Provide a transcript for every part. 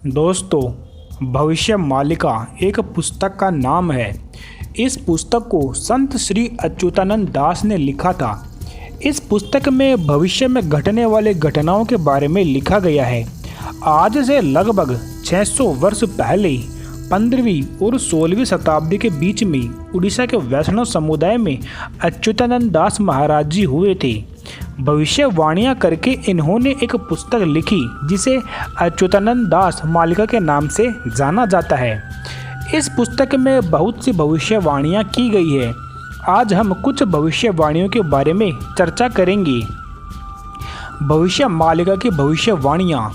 दोस्तों, भविष्य मालिका एक पुस्तक का नाम है। इस पुस्तक को संत श्री अच्युतानंद दास ने लिखा था। इस पुस्तक में भविष्य में घटने वाले घटनाओं के बारे में लिखा गया है। आज से लगभग 600 वर्ष पहले 15वीं और 16वीं शताब्दी के बीच में उड़ीसा के वैष्णव समुदाय में अच्युतानंद दास महाराज जी हुए थे। भविष्यवाणियाँ करके इन्होंने एक पुस्तक लिखी जिसे अच्युतानंद दास मालिका के नाम से जाना जाता है। इस पुस्तक में बहुत सी भविष्यवाणियाँ की गई है। आज हम कुछ भविष्यवाणियों के बारे में चर्चा करेंगे। भविष्य मालिका की भविष्यवाणियाँ।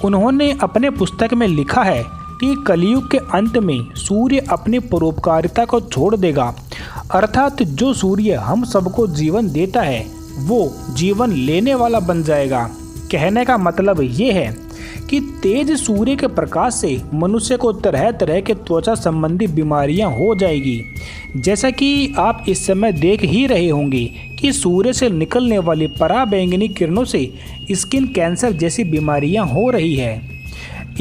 उन्होंने अपने पुस्तक में लिखा है कि कलयुग के अंत में सूर्य अपनी परोपकारिता को छोड़ देगा, अर्थात जो सूर्य हम सबको जीवन देता है वो जीवन लेने वाला बन जाएगा। कहने का मतलब ये है कि तेज सूर्य के प्रकाश से मनुष्य को तरह तरह के त्वचा संबंधी बीमारियां हो जाएगी। जैसा कि आप इस समय देख ही रहे होंगे कि सूर्य से निकलने वाली पराबैंगनी किरणों से स्किन कैंसर जैसी बीमारियां हो रही है।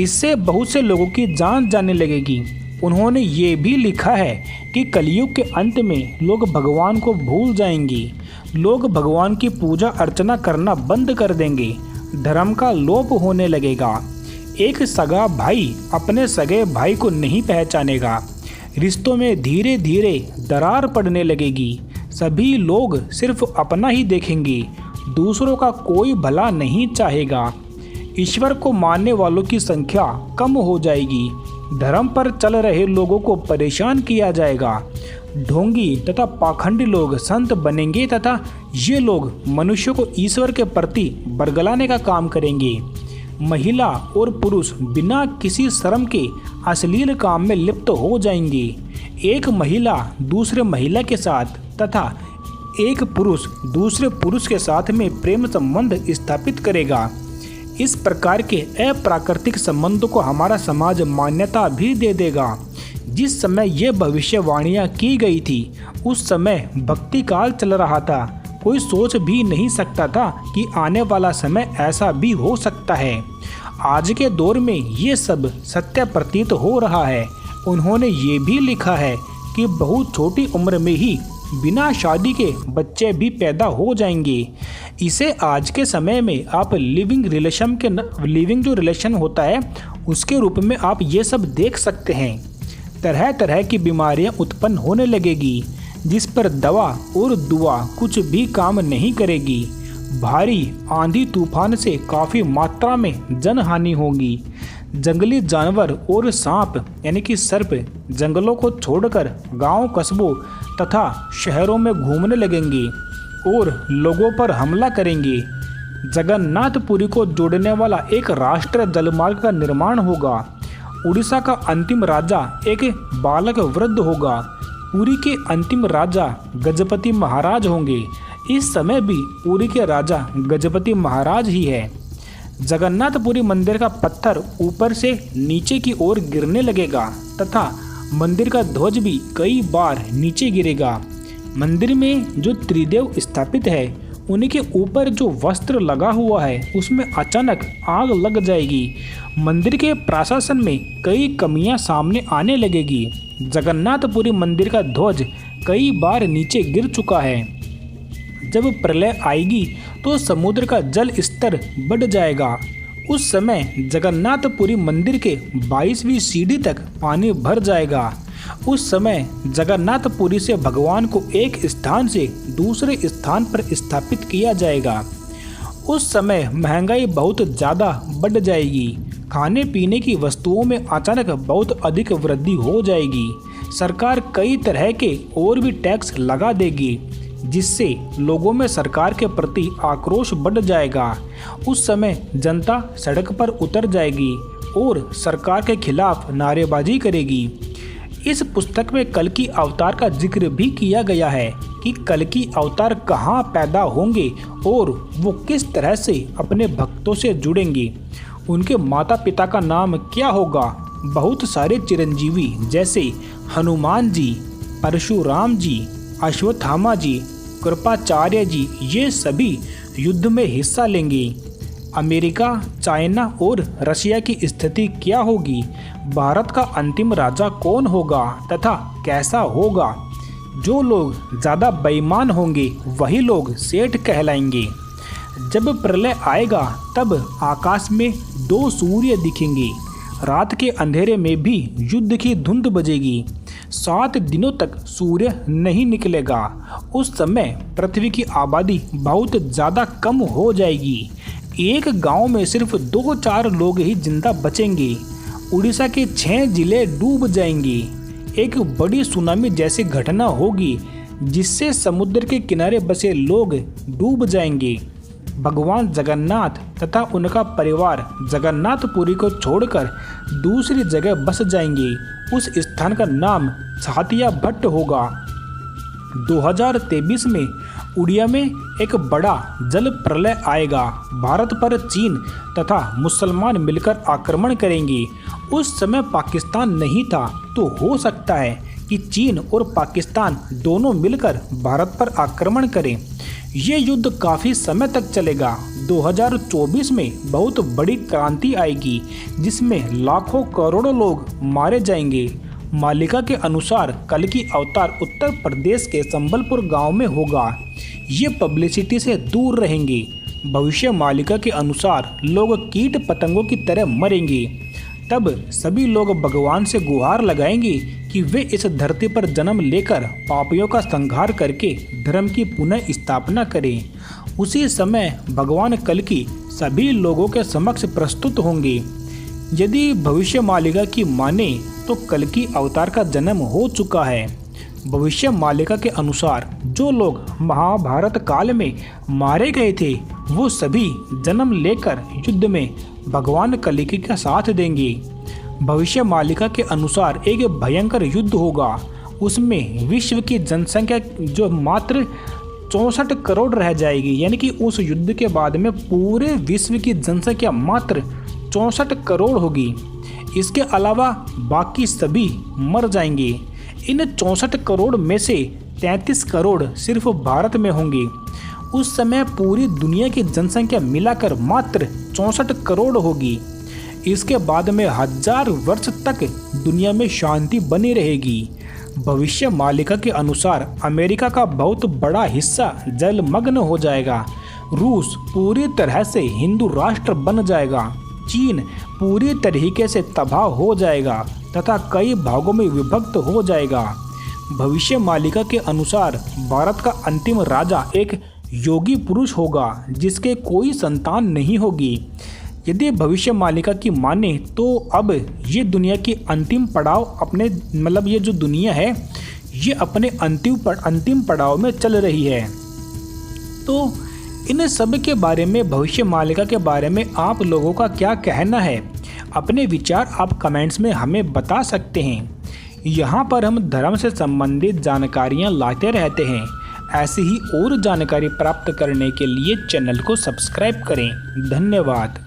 इससे बहुत से लोगों की जान जाने लगेगी। उन्होंने ये भी लिखा है कि कलयुग के अंत में लोग भगवान को भूल जाएंगे। लोग भगवान की पूजा अर्चना करना बंद कर देंगे। धर्म का लोप होने लगेगा। एक सगा भाई अपने सगे भाई को नहीं पहचानेगा। रिश्तों में धीरे धीरे दरार पड़ने लगेगी। सभी लोग सिर्फ अपना ही देखेंगे, दूसरों का कोई भला नहीं चाहेगा। ईश्वर को मानने वालों की संख्या कम हो जाएगी। धर्म पर चल रहे लोगों को परेशान किया जाएगा। ढोंगी तथा पाखंडी लोग संत बनेंगे तथा ये लोग मनुष्य को ईश्वर के प्रति बरगलाने का काम करेंगे। महिला और पुरुष बिना किसी शर्म के अश्लील काम में लिप्त हो जाएंगे। एक महिला दूसरे महिला के साथ तथा एक पुरुष दूसरे पुरुष के साथ में प्रेम संबंध स्थापित करेगा। इस प्रकार के अप्राकृतिक संबंधों को हमारा समाज मान्यता भी दे देगा। जिस समय ये भविष्यवाणियाँ की गई थी उस समय भक्ति काल चल रहा था। कोई सोच भी नहीं सकता था कि आने वाला समय ऐसा भी हो सकता है। आज के दौर में ये सब सत्य प्रतीत हो रहा है। उन्होंने ये भी लिखा है कि बहुत छोटी उम्र में ही बिना शादी के बच्चे भी पैदा हो जाएंगे। इसे आज के समय में आप लिविंग जो रिलेशन होता है उसके रूप में आप ये सब देख सकते हैं। तरह तरह की बीमारियां उत्पन्न होने लगेगी जिस पर दवा और दुआ कुछ भी काम नहीं करेगी। भारी आंधी तूफान से काफ़ी मात्रा में जनहानि होगी। जंगली जानवर और सांप यानी कि सर्प जंगलों को छोड़कर गांव कस्बों तथा शहरों में घूमने लगेंगे और लोगों पर हमला करेंगे। जगन्नाथपुरी को जोड़ने वाला एक राष्ट्रीय जलमार्ग का निर्माण होगा। उड़ीसा का अंतिम राजा एक बालक वृद्ध होगा। पुरी के अंतिम राजा गजपति महाराज होंगे। इस समय भी पुरी के राजा गजपति महाराज ही है। जगन्नाथपुरी मंदिर का पत्थर ऊपर से नीचे की ओर गिरने लगेगा तथा मंदिर का ध्वज भी कई बार नीचे गिरेगा। मंदिर में जो त्रिदेव स्थापित है उनके ऊपर जो वस्त्र लगा हुआ है उसमें अचानक आग लग जाएगी। मंदिर के प्रशासन में कई कमियां सामने आने लगेगी। जगन्नाथपुरी मंदिर का ध्वज कई बार नीचे गिर चुका है। जब प्रलय आएगी तो समुद्र का जल स्तर बढ़ जाएगा। उस समय जगन्नाथपुरी मंदिर के 22वीं सीढ़ी तक पानी भर जाएगा। उस समय जगन्नाथपुरी से भगवान को एक स्थान से दूसरे स्थान पर स्थापित किया जाएगा। उस समय महंगाई बहुत ज़्यादा बढ़ जाएगी। खाने पीने की वस्तुओं में अचानक बहुत अधिक वृद्धि हो जाएगी। सरकार कई तरह के और भी टैक्स लगा देगी जिससे लोगों में सरकार के प्रति आक्रोश बढ़ जाएगा। उस समय जनता सड़क पर उतर जाएगी और सरकार के खिलाफ नारेबाजी करेगी। इस पुस्तक में कल्कि अवतार का जिक्र भी किया गया है कि कल्कि अवतार कहाँ पैदा होंगे और वो किस तरह से अपने भक्तों से जुड़ेंगे। उनके माता पिता का नाम क्या होगा। बहुत सारे चिरंजीवी जैसे हनुमान जी, परशुराम जी, अश्वत्थामा जी, कृपाचार्य जी ये सभी युद्ध में हिस्सा लेंगे। अमेरिका, चाइना और रशिया की स्थिति क्या होगी, भारत का अंतिम राजा कौन होगा तथा कैसा होगा। जो लोग ज़्यादा बेईमान होंगे वही लोग सेठ कहलाएंगे। जब प्रलय आएगा तब आकाश में 2 सूर्य दिखेंगे, रात के अंधेरे में भी युद्ध की धुंध बजेगी, 7 दिनों तक सूर्य नहीं निकलेगा। उस समय पृथ्वी की आबादी बहुत ज़्यादा कम हो जाएगी। एक गांव में सिर्फ 2-4 लोग ही जिंदा बचेंगे। उड़ीसा के 6 जिले डूब जाएंगे। एक बड़ी सुनामी जैसी घटना होगी जिससे समुद्र के किनारे बसे लोग डूब जाएंगे। भगवान जगन्नाथ तथा उनका परिवार जगन्नाथपुरी को छोड़कर दूसरी जगह बस जाएंगे। उस स्थान का नाम छातिया भट्ट होगा। 2023 में उड़िया में एक बड़ा जल प्रलय आएगा। भारत पर चीन तथा मुसलमान मिलकर आक्रमण करेंगे। उस समय पाकिस्तान नहीं था, तो हो सकता है कि चीन और पाकिस्तान दोनों मिलकर भारत पर आक्रमण करें। ये युद्ध काफ़ी समय तक चलेगा। 2024 में बहुत बड़ी क्रांति आएगी जिसमें लाखों करोड़ों लोग मारे जाएंगे। मालिका के अनुसार कल की अवतार उत्तर प्रदेश के संबलपुर गांव में होगा। ये पब्लिसिटी से दूर रहेंगे। भविष्य मालिका के अनुसार लोग कीट पतंगों की तरह मरेंगे। तब सभी लोग भगवान से गुहार लगाएंगे कि वे इस धरती पर जन्म लेकर पापियों का संहार करके धर्म की पुनः स्थापना करें। उसी समय भगवान कल की सभी लोगों के समक्ष प्रस्तुत होंगे। यदि भविष्य मालिका की माने तो कल की अवतार का जन्म हो चुका है। भविष्य मालिका के अनुसार जो लोग महाभारत काल में मारे गए थे वो सभी जन्म लेकर युद्ध में भगवान कलिकी का साथ देंगे। भविष्य मालिका के अनुसार एक भयंकर युद्ध होगा। उसमें विश्व की जनसंख्या जो मात्र 64 करोड़ रह जाएगी, यानी कि उस युद्ध के बाद में पूरे विश्व की जनसंख्या मात्र 64 करोड़ होगी। इसके अलावा बाकी सभी मर जाएंगे। इन 64 करोड़ में से 33 करोड़ सिर्फ भारत में होंगे। उस समय पूरी दुनिया की जनसंख्या मिलाकर मात्र 64 करोड़ होगी। इसके बाद में 1000 वर्ष तक दुनिया में शांति बनी रहेगी। भविष्य मालिका के अनुसार अमेरिका का बहुत बड़ा हिस्सा जलमग्न हो जाएगा। रूस पूरी तरह से हिंदू राष्ट्र बन जाएगा। चीन पूरी तरीके से तबाह हो जाएगा तथा कई भागों में विभक्त हो जाएगा। भविष्य मालिका के अनुसार भारत का अंतिम राजा एक योगी पुरुष होगा जिसके कोई संतान नहीं होगी। यदि भविष्य मालिका की माने तो अब ये दुनिया की अंतिम पड़ाव अपने ये जो दुनिया है ये अपने अंतिम पड़ाव में चल रही है। तो इन सब के बारे में, भविष्य मालिका के बारे में आप लोगों का क्या कहना है? अपने विचार आप कमेंट्स में हमें बता सकते हैं। यहाँ पर हम धर्म से संबंधित जानकारियाँ लाते रहते हैं। ऐसी ही और जानकारी प्राप्त करने के लिए चैनल को सब्सक्राइब करें। धन्यवाद।